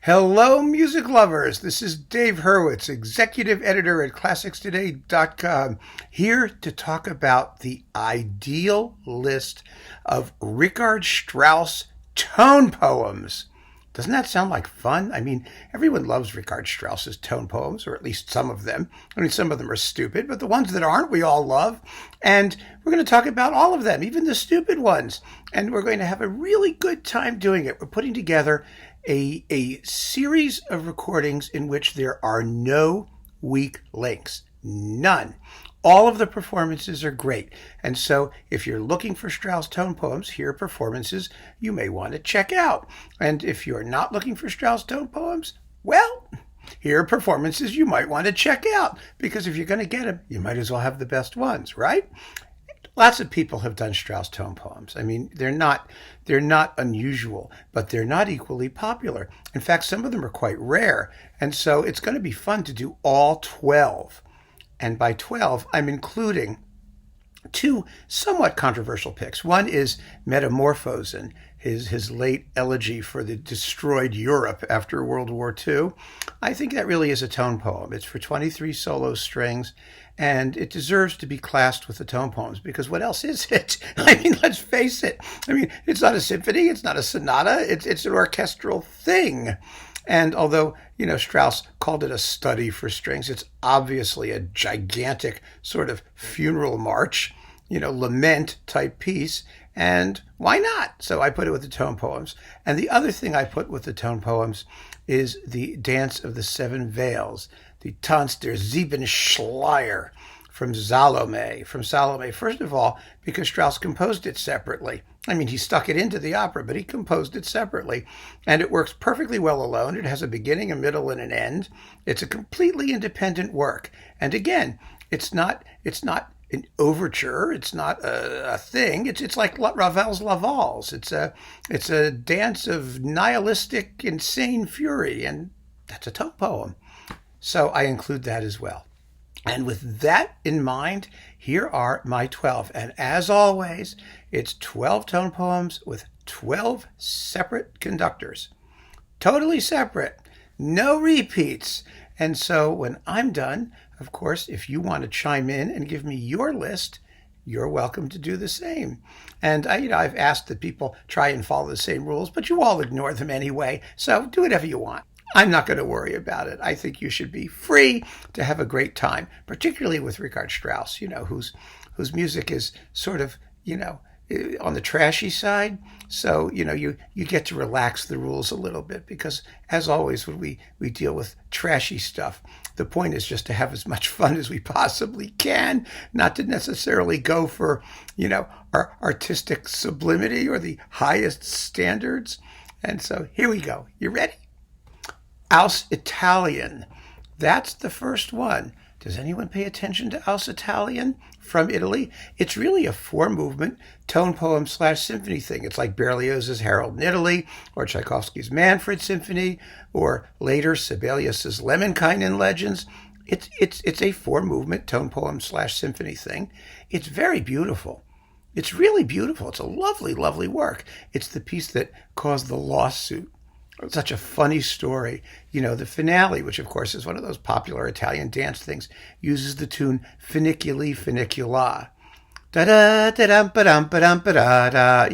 Hello, music lovers. This is Dave Hurwitz, executive editor at ClassicsToday.com, here to talk about the ideal list of Richard Strauss tone poems. Doesn't that sound like fun? I mean, everyone loves Richard Strauss's tone poems, or at least some of them. I mean, some of them are stupid, but the ones that aren't, we all love. And we're going to talk about all of them, even the stupid ones. And we're going to have a really good time doing it. We're putting together a series of recordings in which there are no weak links. None. All of the performances are great. And so if you're looking for Strauss tone poems, here are performances you may want to check out. And if you're not looking for Strauss tone poems, well, here are performances you might want to check out. Because if you're going to get them, you might as well have the best ones, right? Lots of people have done Strauss tone poems. I mean, they're not unusual, but they're not equally popular. In fact, some of them are quite rare. And so it's going to be fun to do all 12. And by 12, I'm including two somewhat controversial picks. One is Metamorphosen, his late elegy for the destroyed Europe after World War II. I think that really is a tone poem. It's for 23 solo strings, and it deserves to be classed with the tone poems, because what else is it? I mean, let's face it. I mean, it's not a symphony, it's not a sonata, it's an orchestral thing. And although, Strauss called it a study for strings, it's obviously a gigantic sort of funeral march, lament type piece. And why not? So I put it with the tone poems. And the other thing I put with the tone poems is the Dance of the Seven Veils, the Tanz der Sieben Schleier from Salome. First of all, because Strauss composed it separately. I mean, he stuck it into the opera, but he composed it separately. And it works perfectly well alone. It has a beginning, a middle, and an end. It's a completely independent work. And again, it's not an overture. It's not a thing. It's like Ravel's La Valse. It's a dance of nihilistic, insane fury. And that's a tone poem. So I include that as well. And with that in mind, here are my 12. And as always, it's 12 tone poems with 12 separate conductors. Totally separate. No repeats. And so when I'm done, of course, if you want to chime in and give me your list, you're welcome to do the same. And I've asked that people try and follow the same rules, but you all ignore them anyway. So do whatever you want. I'm not going to worry about it. I think you should be free to have a great time, particularly with Richard Strauss, whose music is sort of, on the trashy side. So, you get to relax the rules a little bit, because as always, when we deal with trashy stuff, the point is just to have as much fun as we possibly can, not to necessarily go for, our artistic sublimity or the highest standards. And so here we go. You ready? Aus Italien. That's the first one. Does anyone pay attention to Aus Italien from Italy? It's really a four-movement tone poem / symphony thing. It's like Berlioz's Harold in Italy, or Tchaikovsky's Manfred Symphony, or later Sibelius's Lemminkainen Legends. It's a four-movement tone poem / symphony thing. It's very beautiful. It's really beautiful. It's a lovely, lovely work. It's the piece that caused the lawsuit. Such a funny story. The finale, which of course is one of those popular Italian dance things, uses the tune Funiculi Funicula. Da-da, da-dum, ba-dum, ba-dum, ba-da-da.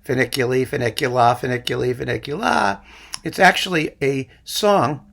Funiculi, Funicula, Funiculi, Funicula. It's actually a song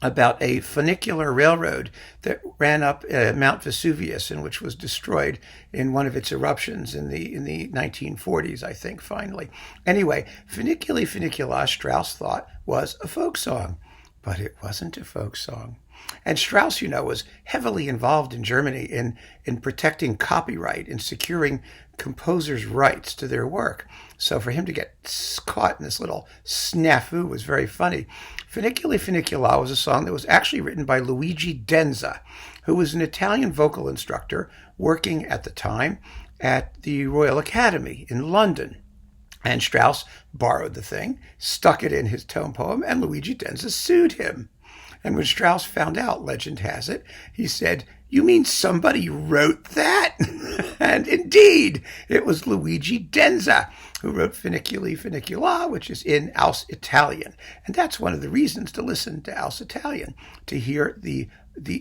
about a funicular railroad that ran up Mount Vesuvius, and which was destroyed in one of its eruptions in the 1940s, I think, finally. Anyway, Funiculi Funicula, Strauss thought, was a folk song, but it wasn't a folk song. And Strauss, was heavily involved in Germany in protecting copyright and securing composers' rights to their work. So for him to get caught in this little snafu was very funny. Funiculi Funicula was a song that was actually written by Luigi Denza, who was an Italian vocal instructor working at the time at the Royal Academy in London. And Strauss borrowed the thing, stuck it in his tone poem, and Luigi Denza sued him. And when Strauss found out, legend has it, he said, "You mean somebody wrote that?" And indeed, it was Luigi Denza who wrote Funiculi Funicula, which is in Aus Italien. And that's one of the reasons to listen to Aus Italien, to hear the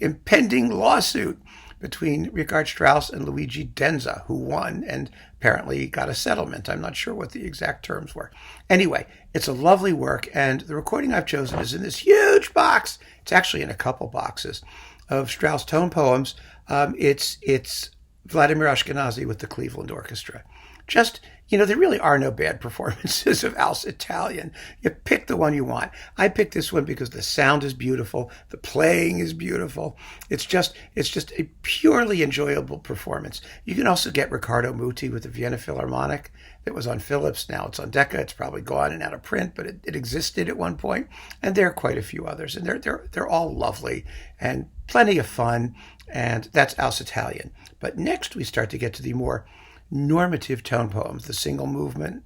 impending lawsuit between Richard Strauss and Luigi Denza, who won and apparently got a settlement. I'm not sure what the exact terms were. Anyway, it's a lovely work, and the recording I've chosen is in this huge box. It's actually in a couple boxes of Strauss tone poems. It's Vladimir Ashkenazy with the Cleveland Orchestra. Just, there really are no bad performances of Aus Italien. You pick the one you want. I picked this one because the sound is beautiful, the playing is beautiful. It's just a purely enjoyable performance. You can also get Riccardo Muti with the Vienna Philharmonic that was on Philips. Now it's on Decca. It's probably gone and out of print, but it existed at one point. And there are quite a few others, and they're all lovely and plenty of fun. And that's Aus Italien. But next we start to get to the more normative tone poems, the single movement,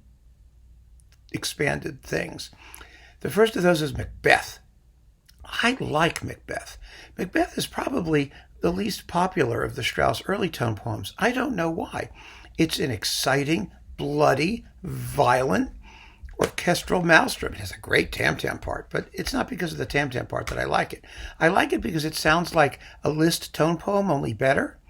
expanded things. The first of those is Macbeth. I like Macbeth. Macbeth is probably the least popular of the Strauss early tone poems. I don't know why. It's an exciting, bloody, violent, orchestral maelstrom. It has a great tam-tam part, but it's not because of the tam-tam part that I like it. I like it because it sounds like a Liszt tone poem, only better.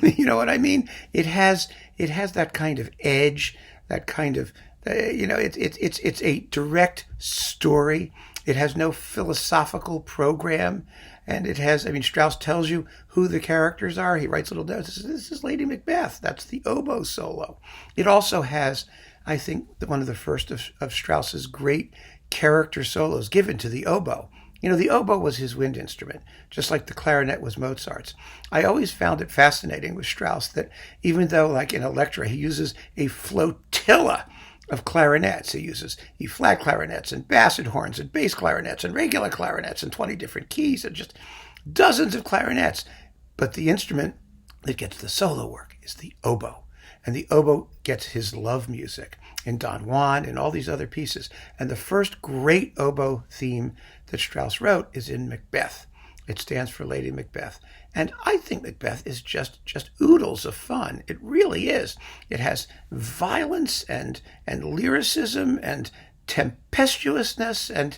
You know what I mean? It has that kind of edge, that kind of, it's a direct story. It has no philosophical program. And it has, Strauss tells you who the characters are. He writes little notes. This is Lady Macbeth. That's the oboe solo. It also has, I think, one of the first of Strauss's great character solos given to the oboe. The oboe was his wind instrument, just like the clarinet was Mozart's. I always found it fascinating with Strauss that even though, like in Elektra, he uses a flotilla of clarinets. He uses E-flat clarinets and basset horns and bass clarinets and regular clarinets in 20 different keys and just dozens of clarinets. But the instrument that gets the solo work is the oboe. And the oboe gets his love music in Don Juan and all these other pieces. And the first great oboe theme that Strauss wrote is in Macbeth. It stands for Lady Macbeth. And I think Macbeth is just oodles of fun. It really is. It has violence and lyricism and tempestuousness. And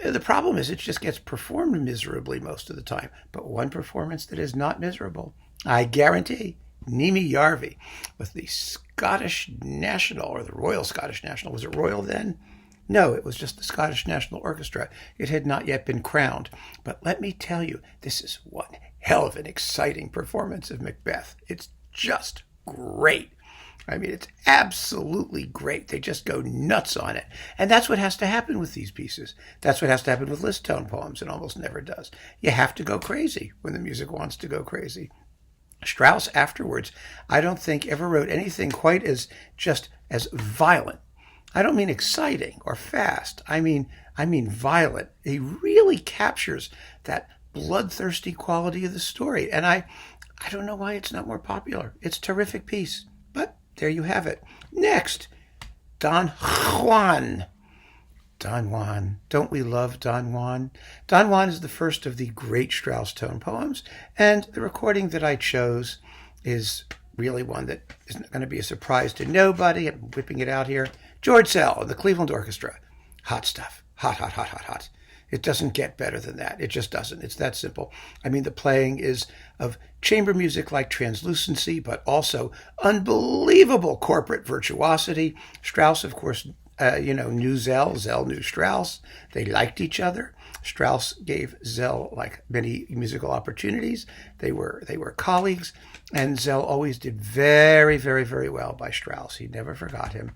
the problem is it just gets performed miserably most of the time. But one performance that is not miserable, I guarantee, Nimi Jarvi with the Scottish National, or the Royal Scottish National. Was it royal then? No, it was just the Scottish National Orchestra. It had not yet been crowned. But let me tell you, this is one hell of an exciting performance of Macbeth. It's just great. It's absolutely great. They just go nuts on it. And that's what has to happen with these pieces. That's what has to happen with Liszt tone poems. It almost never does. You have to go crazy when the music wants to go crazy. Strauss afterwards, I don't think ever wrote anything quite as violent. I don't mean exciting or fast. I mean violent. He really captures that bloodthirsty quality of the story. And I don't know why it's not more popular. It's a terrific piece. But there you have it. Next, Don Juan. Don Juan. Don't we love Don Juan? Don Juan is the first of the great Strauss tone poems, and the recording that I chose is really one that isn't going to be a surprise to nobody. I'm whipping it out here. George Szell and the Cleveland Orchestra. Hot stuff. Hot, hot, hot, hot, hot. It doesn't get better than that. It just doesn't. It's that simple. the playing is of chamber music like translucency, but also unbelievable corporate virtuosity. Strauss, of course, knew Szell. Szell knew Strauss. They liked each other. Strauss gave Szell many musical opportunities. They were colleagues, and Szell always did very, very, very well by Strauss. He never forgot him.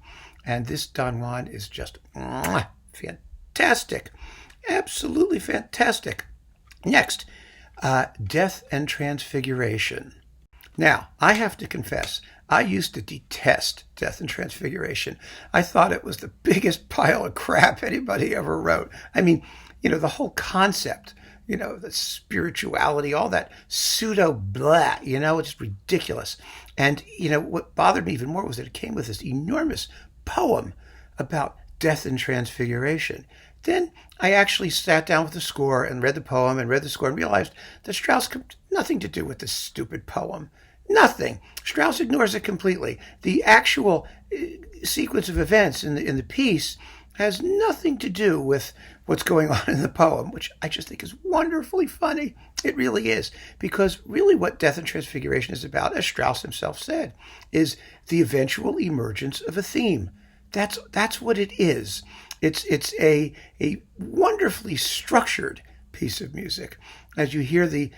And this Don Juan is just fantastic. Absolutely fantastic. Next, Death and Transfiguration. Now, I have to confess, I used to detest Death and Transfiguration. I thought it was the biggest pile of crap anybody ever wrote. The whole concept, the spirituality, all that pseudo blah, it's ridiculous. And, what bothered me even more was that it came with this enormous poem about death and transfiguration. Then I actually sat down with the score and read the poem and read the score and realized that Strauss had nothing to do with this stupid poem. Nothing. Strauss ignores it completely. The actual sequence of events in the piece has nothing to do with what's going on in the poem, which I just think is wonderfully funny. It really is. Because really what Death and Transfiguration is about, as Strauss himself said, is the eventual emergence of a theme. That's what it is. It's a wonderfully structured piece of music. As you hear the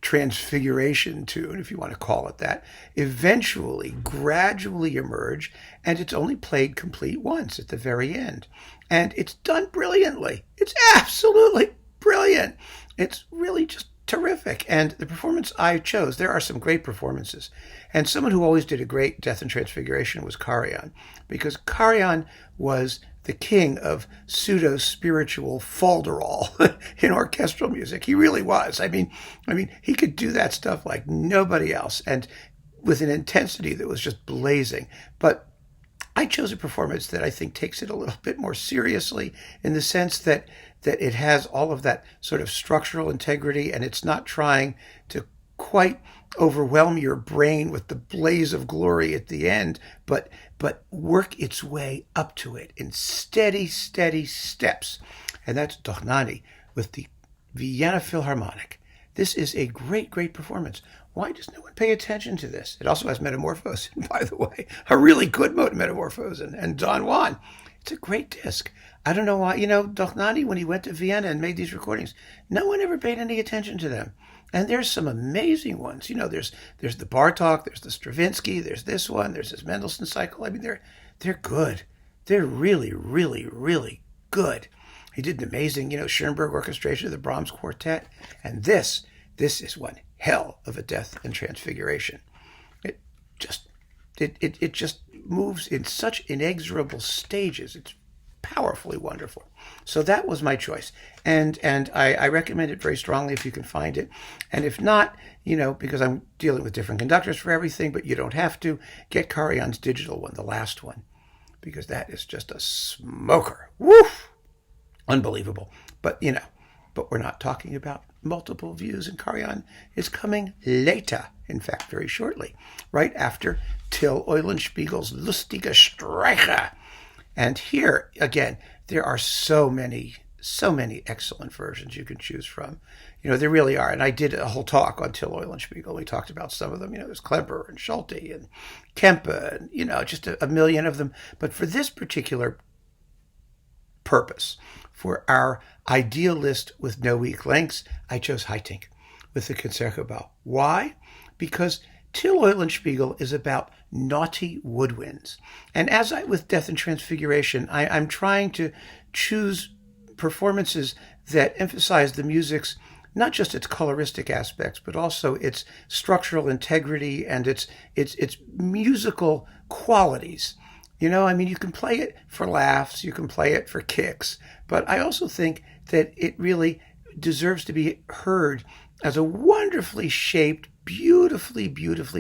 Transfiguration tune, if you want to call it that, eventually, gradually emerge, and it's only played complete once at the very end. And it's done brilliantly. It's absolutely brilliant. It's really just terrific. And the performance I chose, there are some great performances. And someone who always did a great Death and Transfiguration was Karajan, because Karajan was the king of pseudo-spiritual folderol in orchestral music. He really was. I mean, he could do that stuff like nobody else, and with an intensity that was just blazing. But I chose a performance that I think takes it a little bit more seriously, in the sense that it has all of that sort of structural integrity, and it's not trying to quite overwhelm your brain with the blaze of glory at the end, but work its way up to it in steady steps. And that's Dohnányi with the Vienna Philharmonic. This is a great performance. Why does no one pay attention to this? It also has Metamorphosen, by the way, a really good Metamorphosen, and Don Juan. It's a great disc. I don't know why, Dohnányi, when he went to Vienna and made these recordings, no one ever paid any attention to them. And there's some amazing ones. There's the Bartók, there's the Stravinsky, there's this one, there's this Mendelssohn cycle. I mean, they're good. They're really good. He did an amazing, Schoenberg orchestration of the Brahms Quartet. And this is one hell of a Death and Transfiguration. It just moves in such inexorable stages. It's powerfully wonderful. So that was my choice. And I recommend it very strongly if you can find it. And if not, because I'm dealing with different conductors for everything, but you don't have to, get Karajan's digital one, the last one, because that is just a smoker. Woof! Unbelievable. But we're not talking about multiple views, and Karajan is coming later, in fact, very shortly, right after Till Eulenspiegel's Lustige Streicher. And here, again, there are so many excellent versions you can choose from. There really are. And I did a whole talk on Till Eulenspiegel. We talked about some of them. There's Klemper and Schulte and Kempe and, just a million of them. But for this particular purpose, for our ideal list with no weak links, I chose Haitink with the Concertgebouw. Why? Because Till Eulenspiegel is about naughty woodwinds. And as with Death and Transfiguration, I'm trying to choose performances that emphasize the music's, not just its coloristic aspects, but also its structural integrity and its musical qualities. You can play it for laughs, you can play it for kicks, but I also think that it really deserves to be heard as a wonderfully shaped, beautifully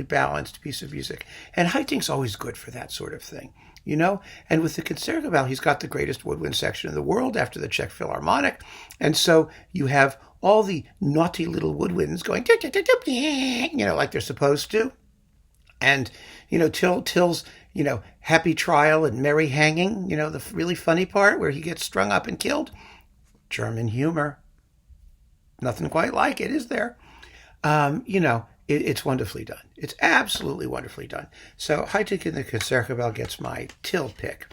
balanced piece of music. And Haitink's always good for that sort of thing, And with the Concertgebouw, he's got the greatest woodwind section in the world after the Czech Philharmonic. And so you have all the naughty little woodwinds going, like they're supposed to. And, Till's, happy trial and merry hanging, the really funny part where he gets strung up and killed. German humor. Nothing quite like it, is there? It's wonderfully done. It's absolutely wonderfully done. So Haitink in the Concertgebouw gets my Till pick.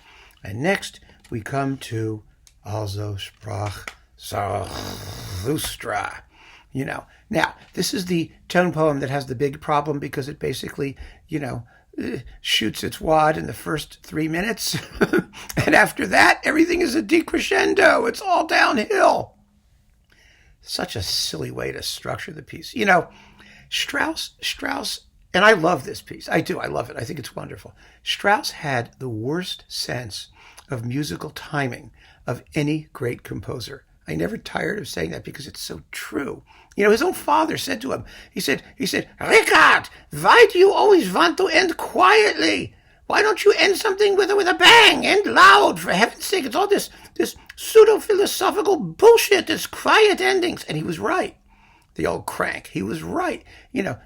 And next we come to Also sprach Zarathustra. Now, this is the tone poem that has the big problem because it basically, shoots its wad in the first 3 minutes. And after that, everything is a decrescendo. It's all downhill. Such a silly way to structure the piece. Strauss, and I love this piece. I do. I love it. I think it's wonderful. Strauss had the worst sense of musical timing of any great composer. I never tired of saying that because it's so true. His own father said to him, he said, Richard, why do you always want to end quietly? Why don't you end something with a bang? End loud, for heaven's sake. It's all this pseudo-philosophical bullshit, this quiet endings. And he was right. The old crank. He was right.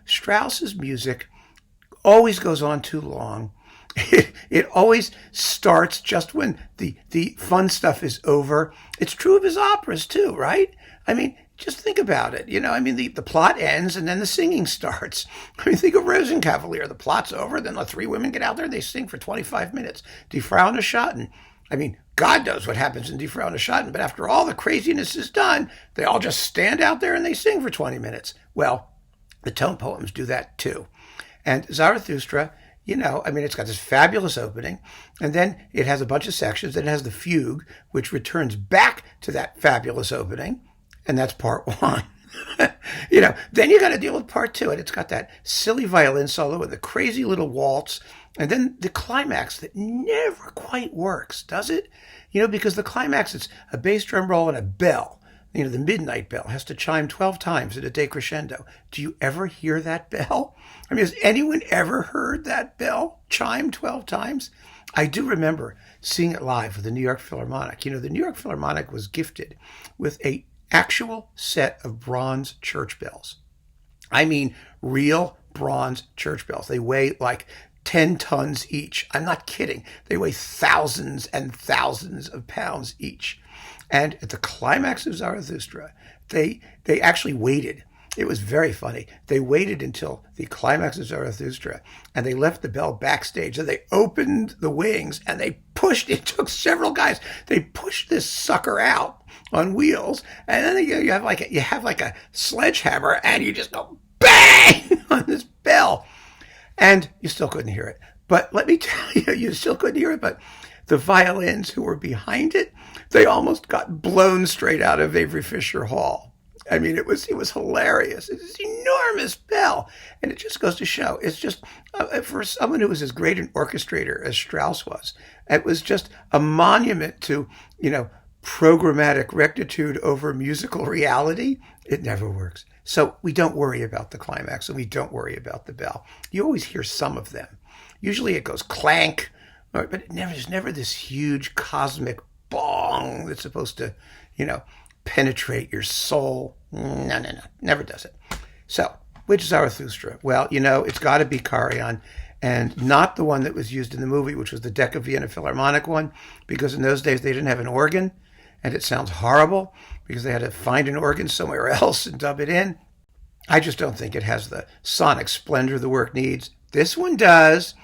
Strauss's music always goes on too long. It always starts just when the fun stuff is over. It's true of his operas too, right? I mean, just think about it. The plot ends and then the singing starts. Think of Rosenkavalier. The plot's over, then the three women get out there and they sing for 25 minutes. Die Frau und Schatten. God knows what happens in Die Frau und Schatten, but after all the craziness is done, they all just stand out there and they sing for 20 minutes. Well, the tone poems do that too. And Zarathustra, it's got this fabulous opening, and then it has a bunch of sections, and it has the fugue, which returns back to that fabulous opening, and that's part one. Then you got to deal with part two, and it's got that silly violin solo and the crazy little waltz, and then the climax that never quite works, does it? Because the climax, it's a bass drum roll and a bell. The midnight bell has to chime 12 times at a decrescendo. Do you ever hear that bell? Has anyone ever heard that bell chime 12 times? I do remember seeing it live with the New York Philharmonic. The New York Philharmonic was gifted with an actual set of bronze church bells. Real bronze church bells. They weigh like 10 tons each. I'm not kidding. They weigh thousands and thousands of pounds each. And at the climax of Zarathustra, they actually waited. It was very funny. They waited until the climax of Zarathustra, and they left the bell backstage. And they opened the wings, and they pushed. It took several guys. They pushed this sucker out on wheels, and then you have like a sledgehammer, and you just go bang on this bell, and you still couldn't hear it. But let me tell you, you still couldn't hear it. But the violins who were behind it, they almost got blown straight out of Avery Fisher Hall. It was hilarious. It's this enormous bell. And it just goes to show, it's just, for someone who was as great an orchestrator as Strauss was, it was just a monument to, programmatic rectitude over musical reality. It never works. So we don't worry about the climax, and we don't worry about the bell. You always hear some of them. Usually it goes clank, but there's never this huge cosmic bong that's supposed to, penetrate your soul. No, never does it. So, which Zarathustra? Well, it's got to be Karajan, and not the one that was used in the movie, which was the Decca Vienna Philharmonic one, because in those days they didn't have an organ, and it sounds horrible because they had to find an organ somewhere else and dub it in. I just don't think it has the sonic splendor the work needs. This one does.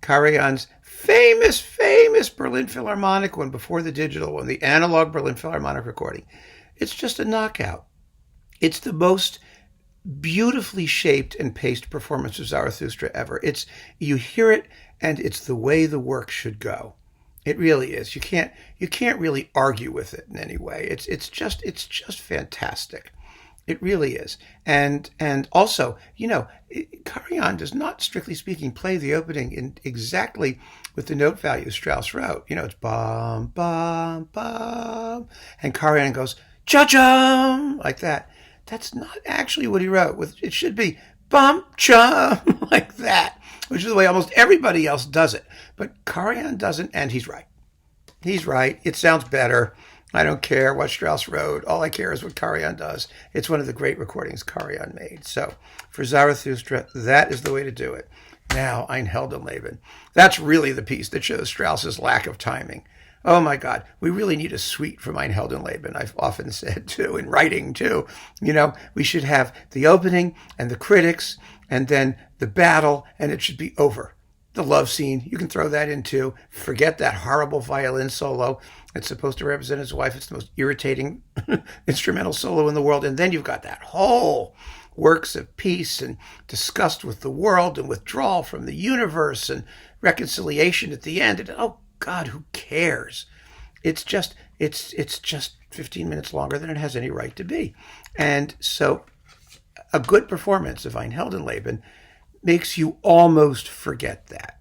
Karajan's famous Berlin Philharmonic one before the digital one, the analog Berlin Philharmonic recording. It's just a knockout. It's the most beautifully shaped and paced performance of Zarathustra ever. You hear it, and it's the way the work should go. It really is. You can't really argue with it in any way. It's just fantastic. It really is. And also, Karajan does not, strictly speaking, play the opening in exactly with the note value Strauss wrote. It's bum, bum, bum. And Karajan goes, cha-chum, like that. That's not actually what he wrote. It should be bum, chum, like that, which is the way almost everybody else does it. But Karajan doesn't, and he's right. He's right. It sounds better. I don't care what Strauss wrote. All I care is what Karajan does. It's one of the great recordings Karajan made. So for Zarathustra, that is the way to do it. Now, Ein Heldenleben. That's really the piece that shows Strauss's lack of timing. Oh my God, we really need a suite from Ein Heldenleben. I've often said too, in writing too. We should have the opening and the critics and then the battle, and it should be over. The love scene, you can throw that in too. Forget that horrible violin solo. It's supposed to represent his wife. It's the most irritating instrumental solo in the world. And then you've got that whole works of peace and disgust with the world and withdrawal from the universe and reconciliation at the end. And oh God, who cares? It's just 15 minutes longer than it has any right to be. And so a good performance of Ein Heldenleben makes you almost forget that.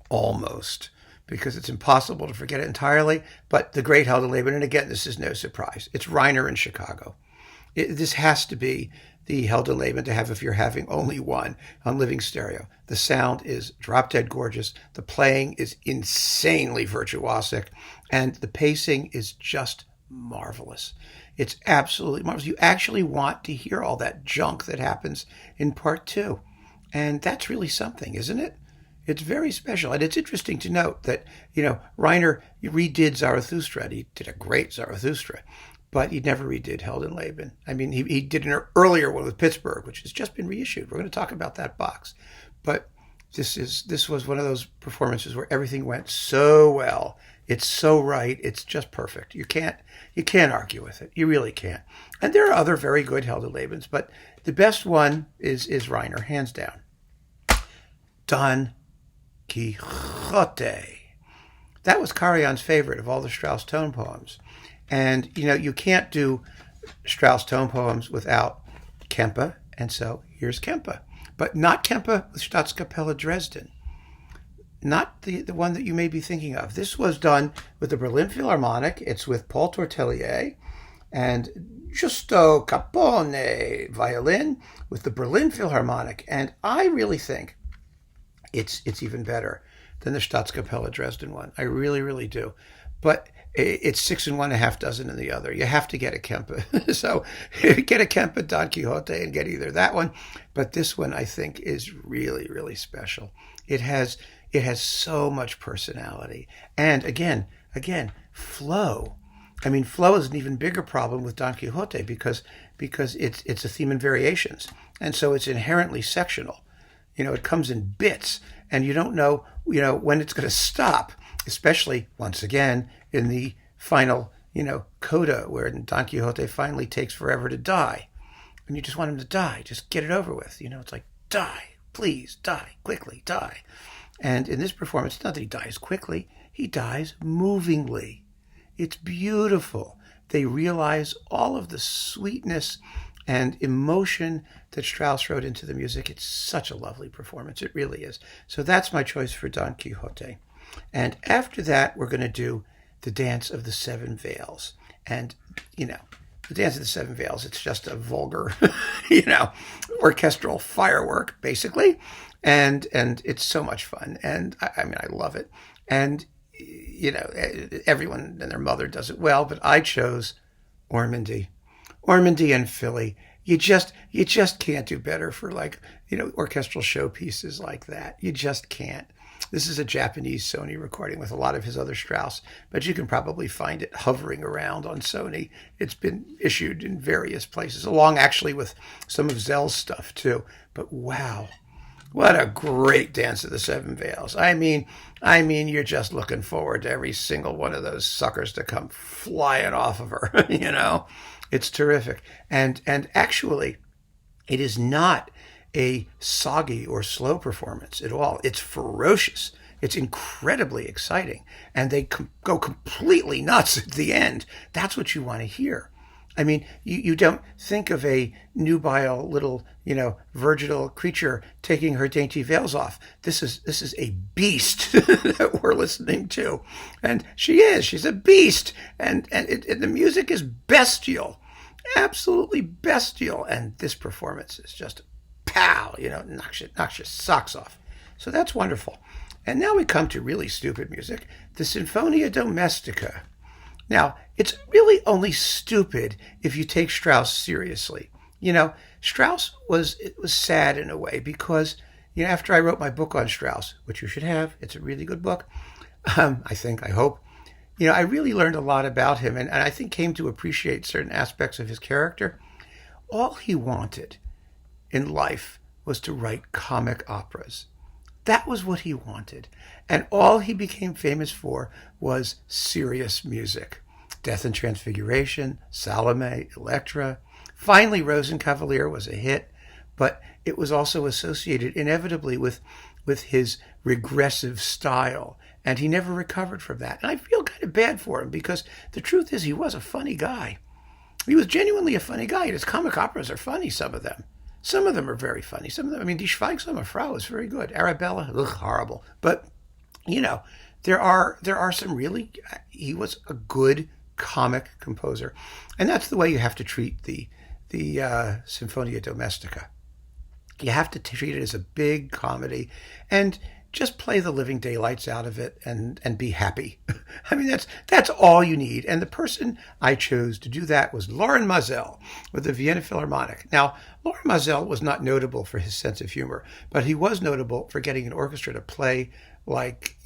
Almost. Because it's impossible to forget it entirely. But the great Heldenleben, and again, this is no surprise. It's Reiner in Chicago. This has to be the Heldenleben to have if you're having only one on living stereo. The sound is drop dead gorgeous. The playing is insanely virtuosic, and the pacing is just marvelous. It's absolutely marvelous. You actually want to hear all that junk that happens in part two. And that's really something, isn't it? It's very special. And it's interesting to note that, Reiner redid Zarathustra, and he did a great Zarathustra, but he never redid Heldenleben. I mean, he did an earlier one with Pittsburgh, which has just been reissued. We're going to talk about that box. But this was one of those performances where everything went so well. It's so right. It's just perfect. You can't argue with it. You really can't. And there are other very good Heldenlebens, but the best one is Reiner, hands down. Don Quixote. That was Karajan's favorite of all the Strauss tone poems. And, you can't do Strauss tone poems without Kempe, and so here's Kempe. But not Kempe with Staatskapelle Dresden. Not the one that you may be thinking of. This was done with the Berlin Philharmonic. It's with Paul Tortelier and Giusto Capone violin with the Berlin Philharmonic. And I really think it's even better than the Staatskapelle Dresden one. I really, really do. But it's 6 and 1.5 dozen in the other. You have to get a Kempe. So get a Kempe Don Quixote and get either that one. But this one, I think, is really, really special. It has so much personality. And again, flow. I mean, flow is an even bigger problem with Don Quixote because it's a theme in variations. And so it's inherently sectional. It comes in bits, and you don't know, when it's going to stop, especially, once again, in the final, coda, where Don Quixote finally takes forever to die. And you just want him to die. Just get it over with. It's like, die, please, die, quickly, die. And in this performance, it's not that he dies quickly. He dies movingly. It's beautiful. They realize all of the sweetness and emotion that Strauss wrote into the music. It's such a lovely performance. It really is. So that's my choice for Don Quixote. And after that, we're going to do the Dance of the Seven Veils. And, the Dance of the Seven Veils, it's just a vulgar, orchestral firework, basically. And it's so much fun. And I love it. And, everyone and their mother does it well, but I chose Ormandy and Philly. You just can't do better for orchestral showpieces like that. You just can't. This is a Japanese Sony recording with a lot of his other Strauss, but you can probably find it hovering around on Sony. It's been issued in various places, along actually with some of Zell's stuff too. But wow, what a great Dance of the Seven Veils. I mean, you're just looking forward to every single one of those suckers to come flying off of her, It's terrific. And actually, it is not a soggy or slow performance at all. It's ferocious. It's incredibly exciting. And they go completely nuts at the end. That's what you want to hear. I mean, you don't think of a nubile little, virginal creature taking her dainty veils off. This is a beast that we're listening to. And she's a beast. And the music is bestial, absolutely bestial. And this performance is just pow, knocks your socks off. So that's wonderful. And now we come to really stupid music, the Sinfonia Domestica. Now, it's really only stupid if you take Strauss seriously. Strauss was sad in a way because, after I wrote my book on Strauss, which you should have, it's a really good book, I hope, I really learned a lot about him and I think came to appreciate certain aspects of his character. All he wanted in life was to write comic operas. That was what he wanted. And all he became famous for was serious music. Death and Transfiguration, Salome, Electra. Finally, Rosenkavalier was a hit, but it was also associated inevitably with his regressive style. And he never recovered from that. And I feel kind of bad for him because the truth is he was a funny guy. He was genuinely a funny guy. And his comic operas are funny, some of them. Some of them are very funny. Some of them, Die Schweigsame Frau is very good. Arabella, horrible. But, there are some really, he was a good comic composer. And that's the way you have to treat the Sinfonia Domestica. You have to treat it as a big comedy and just play the living daylights out of it and be happy. I mean, that's all you need. And the person I chose to do that was Lorin Maazel with the Vienna Philharmonic. Now, Lorin Maazel was not notable for his sense of humor, but he was notable for getting an orchestra to play like,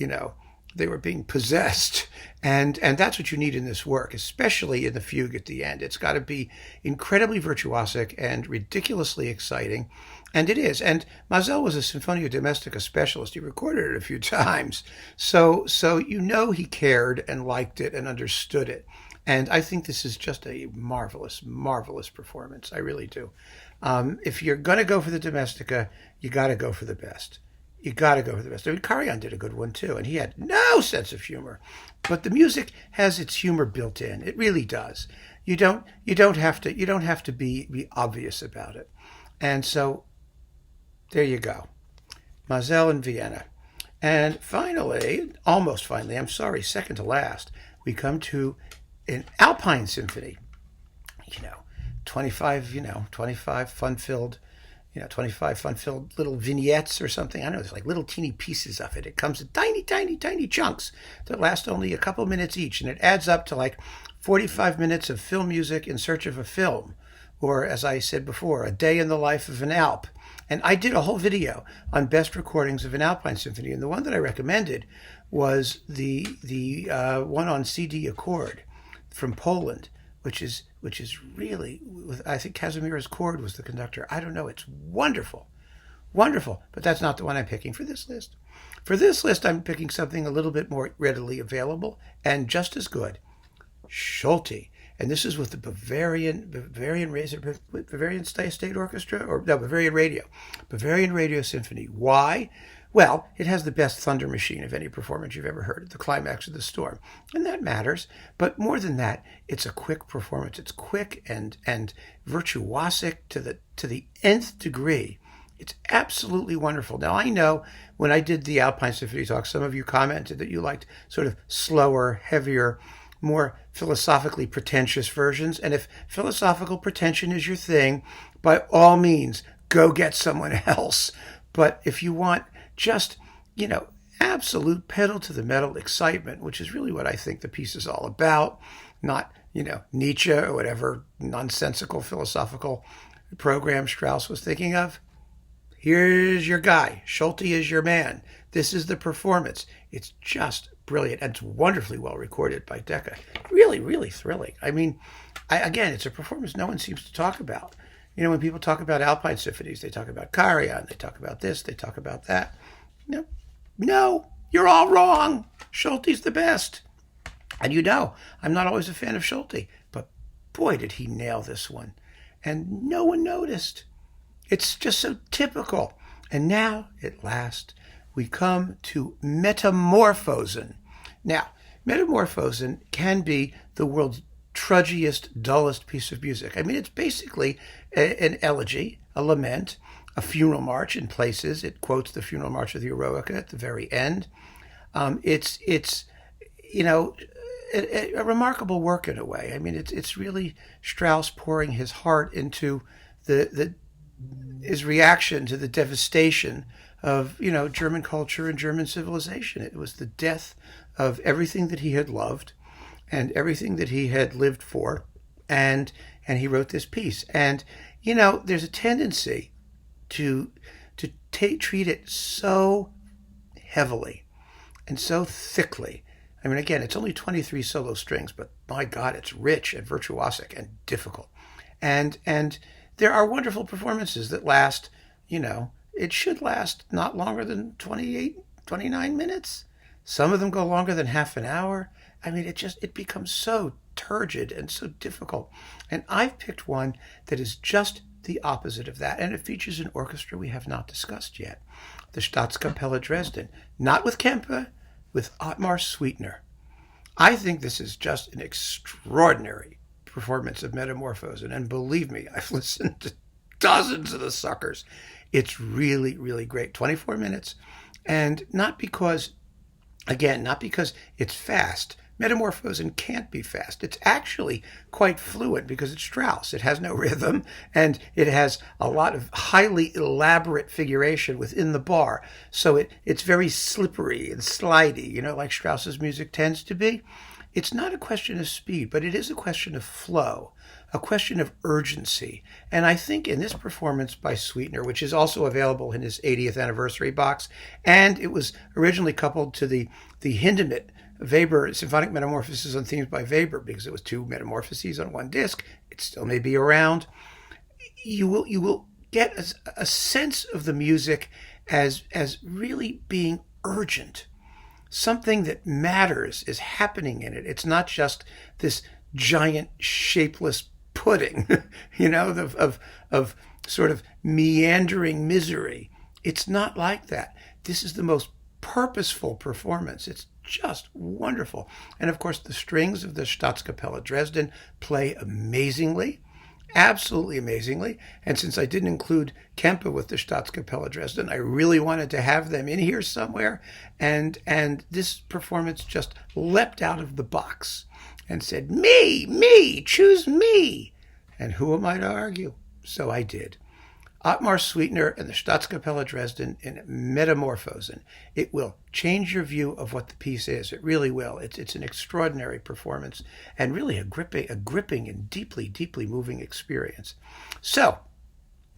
they were being possessed. And that's what you need in this work, especially in the fugue at the end. It's got to be incredibly virtuosic and ridiculously exciting. And it is. And Maazel was a Sinfonia Domestica specialist. He recorded it a few times. So he cared and liked it and understood it. And I think this is just a marvelous, marvelous performance. I really do. If you're going to go for the Domestica, you got to go for the best. You got to go for the best. I mean, Karajan did a good one too, and he had no sense of humor. But the music has its humor built in. It really does. You don't have to be obvious about it. And so there you go. Maazel in Vienna. And finally, almost finally, I'm sorry, second to last, we come to an Alpine Symphony. 25 fun-filled 25 fun-filled little vignettes or something. I don't know, there's like little teeny pieces of it. It comes in tiny, tiny, tiny chunks that last only a couple minutes each. And it adds up to like 45 minutes of film music in search of a film. Or, as I said before, a day in the life of an Alp. And I did a whole video on best recordings of an Alpine Symphony. And the one that I recommended was the one on CD Accord from Poland, which is really, I think Kazimierz Cord was the conductor. I don't know. It's wonderful. Wonderful. But that's not the one I'm picking for this list. For this list, I'm picking something a little bit more readily available and just as good. Scholti. And this is with the Bavarian State Orchestra, or no, Bavarian Radio Symphony. Why? Well, it has the best thunder machine of any performance you've ever heard at the climax of the storm. And that matters. But more than that, it's a quick performance. It's quick and virtuosic to the nth degree. It's absolutely wonderful. Now, I know when I did the Alpine Symphony talk, some of you commented that you liked sort of slower, heavier, more philosophically pretentious versions. And if philosophical pretension is your thing, by all means, go get someone else. But if you want just, absolute pedal to the metal excitement, which is really what I think the piece is all about, not, Nietzsche or whatever nonsensical philosophical program Strauss was thinking of, here's your guy. Scholti is your man. This is the performance. It's just brilliant. And it's wonderfully well recorded by Decca. Really, really thrilling. I mean, again, it's a performance no one seems to talk about. When people talk about Alpine symphonies, they talk about Karajan, they talk about this, they talk about that. No, you're all wrong. Scholti's the best. And I'm not always a fan of Scholti, but boy, did he nail this one. And no one noticed. It's just so typical. And now, at last, we come to Metamorphosen. Now, Metamorphosen can be the world's trudgiest, dullest piece of music. I mean, it's basically an elegy, a lament, a funeral march in places. It quotes the funeral march of the Eroica at the very end. It's a remarkable work in a way. I mean, it's really Strauss pouring his heart into his reaction to the devastation of, German culture and German civilization. It was the death of everything that he had loved and everything that he had lived for. And he wrote this piece. And, there's a tendency to treat it so heavily and so thickly. I mean, again, it's only 23 solo strings, but my God, it's rich and virtuosic and difficult. And there are wonderful performances that last, it should last not longer than 28, 29 minutes. Some of them go longer than half an hour. I mean, it becomes so turgid and so difficult. And I've picked one that is just the opposite of that. And it features an orchestra we have not discussed yet. The Staatskapelle Dresden. Not with Kempe, with Ottmar Sweetener. I think this is just an extraordinary performance of Metamorphosen. And believe me, I've listened to dozens of the suckers. It's really, really great. 24 minutes. And not because it's fast, Metamorphosen can't be fast. It's actually quite fluid because it's Strauss. It has no rhythm, and it has a lot of highly elaborate figuration within the bar. So it's very slippery and slidey, like Strauss's music tends to be. It's not a question of speed, but it is a question of flow, a question of urgency. And I think in this performance by Sweetener, which is also available in his 80th anniversary box, and it was originally coupled to the Hindemith Weber Symphonic Metamorphoses on Themes by Weber, because it was two metamorphoses on one disc. It still may be around. You will get a sense of the music as really being urgent. Something that matters is happening in it. It's not just this giant shapeless pudding, of sort of meandering misery. It's not like that. This is the most purposeful performance. It's just wonderful. And of course, the strings of the Staatskapelle Dresden play amazingly, absolutely amazingly. And since I didn't include Kempe with the Staatskapelle Dresden, I really wanted to have them in here somewhere. And this performance just leapt out of the box and said, me, choose me. And who am I to argue? So I did. Ottmar Sweetener and the Staatskapelle Dresden in Metamorphosen. It will change your view of what the piece is. It really will. It's an extraordinary performance and really a gripping and deeply, deeply moving experience. So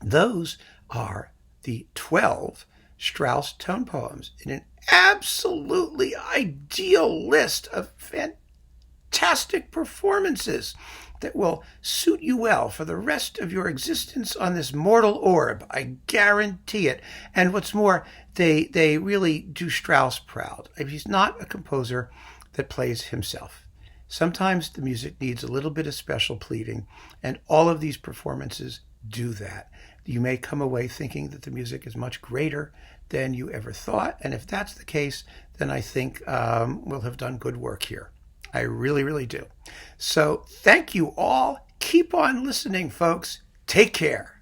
those are the 12 Strauss tone poems in an absolutely ideal list of fantastic performances that will suit you well for the rest of your existence on this mortal orb. I guarantee it. And what's more, they really do Strauss proud. He's not a composer that plays himself. Sometimes the music needs a little bit of special pleading, and all of these performances do that. You may come away thinking that the music is much greater than you ever thought, and if that's the case, then I think we'll have done good work here. I really, really do. So thank you all. Keep on listening, folks. Take care.